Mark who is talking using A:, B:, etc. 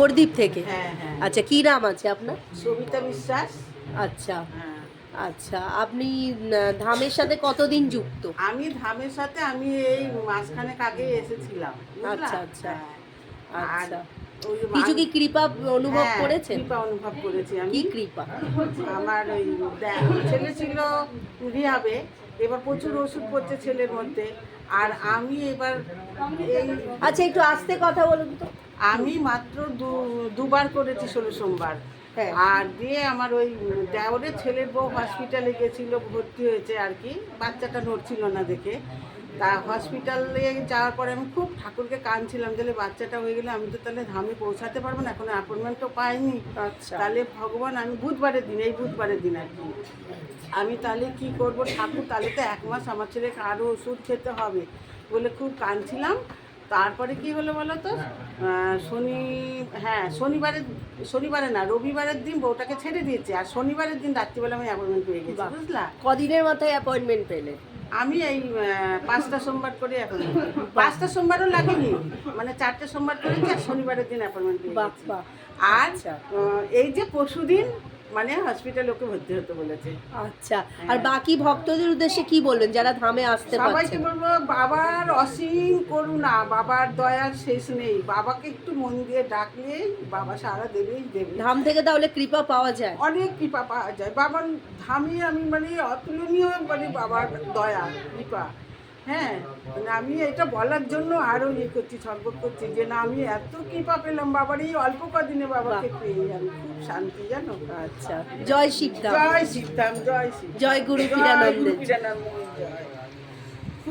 A: নবদ্বীপ থেকে?
B: হ্যাঁ হ্যাঁ।
A: আচ্ছা, কি নাম আছে আপনার?
B: সবিতা বিশ্বাস।
A: আচ্ছা
B: হ্যাঁ।
A: আচ্ছা, আপনি ধামের সাথে কতদিন যুক্ত?
B: আমি ধামের সাথে আমি এই মাসখানেক আগে এসেছিলাম, বুঝলা?
A: আচ্ছা আচ্ছা
B: হ্যাঁ। আর
A: আচ্ছা,
B: ওই যে
A: কিছু কি কৃপা অনুভব
B: হ্যাঁ,
A: করেছেন?
B: কৃপা অনুভব করেছি আমি।
A: কি কৃপা?
B: আমার ওই ছেলে ছিল রিহাবে, এবার প্রচুর ওষুধ পড়ছে ছেলের মধ্যে। আর আমি এবার এই
A: আচ্ছা, একটু আস্তে কথা বলুন তো।
B: আমি মাত্র দুবার করেছি 16 সোমবার।
A: হ্যাঁ।
B: আর দিয়ে আমার ওই দেওরের ছেলের বউ হসপিটালে গেছিল, ভর্তি হয়েছে আর কি, বাচ্চাটা নড়ছিল না দেখে। তা হসপিটালে যাওয়ার পরে আমি খুব ঠাকুরকে কাঁদছিলাম, তাহলে বাচ্চাটা হয়ে গেলে আমি তো তাহলে ধামে পৌঁছাতে পারবো না, এখন অ্যাপয়েন্টমেন্টও পাইনি।
A: আচ্ছা।
B: তাহলে ভগবান, আমি বুধবারের দিন, এই বুধবারের দিন আর কি, আমি তাহলে কি করব ঠাকুর, তাহলে তো 1 মাস আমার ছেলেকে আরও ওষুধ খেতে হবে বলে খুব কাঁদছিলাম। তারপরে কি হলো বলো তো, শনিবারে না, রবিবারের দিন বউটাকে ছেড়ে দিয়েছে, আর শনিবারের দিন রাত্রিবেলা আমি অ্যাপয়েন্টমেন্ট পেয়ে গেছি, বুঝলা?
A: কদিনের মাথায় অ্যাপয়েন্টমেন্ট পেলে?
B: আমি এই 5টা সোমবার করে এখন 5টা সোমবারও লাগেনি, মানে 4টে সোমবার করেছি, আর শনিবারের দিন অ্যাপয়েন্টমেন্ট পেয়ে গেছি। আর এই যে পরশুদিন মানে হসপিটালে ওকে ভর্তি হতে বলেছে।
A: আচ্ছা, আর বাকি ভক্তদের উদ্দেশ্যে কি বলবেন যারা ধামে আসতে
B: সবাইকে
A: পারছে?
B: বলবো, বাবার অসীম করুণা, বাবার দয়ার শেষ নেই, বাবাকে একটু মন দিয়ে ডাকলেই বাবা সারা দেবেই দেবে।
A: ধাম থেকে তাহলে কৃপা পাওয়া যায়?
B: অনেক কৃপা পাওয়া যায় বাবার ধামে, আমি মানে অতুলনীয় মানে বাবার দয়া কৃপা। হ্যাঁ, মানে আমি এটা বলার জন্য আরও করছি, সর্বত করছি যে না, আমি এত কৃপা পেলাম বাবার, এই অল্প কদিনে বাবাকে পেয়ে আমি খুব শান্তি, জানো।
A: আচ্ছা, জয় শিবধাম।
B: জয় শিবধাম, জয় শিব,
A: জয় গুরু
B: জয়
A: পীরানন্দ।
B: গুরু পীরানন্দ, জয়।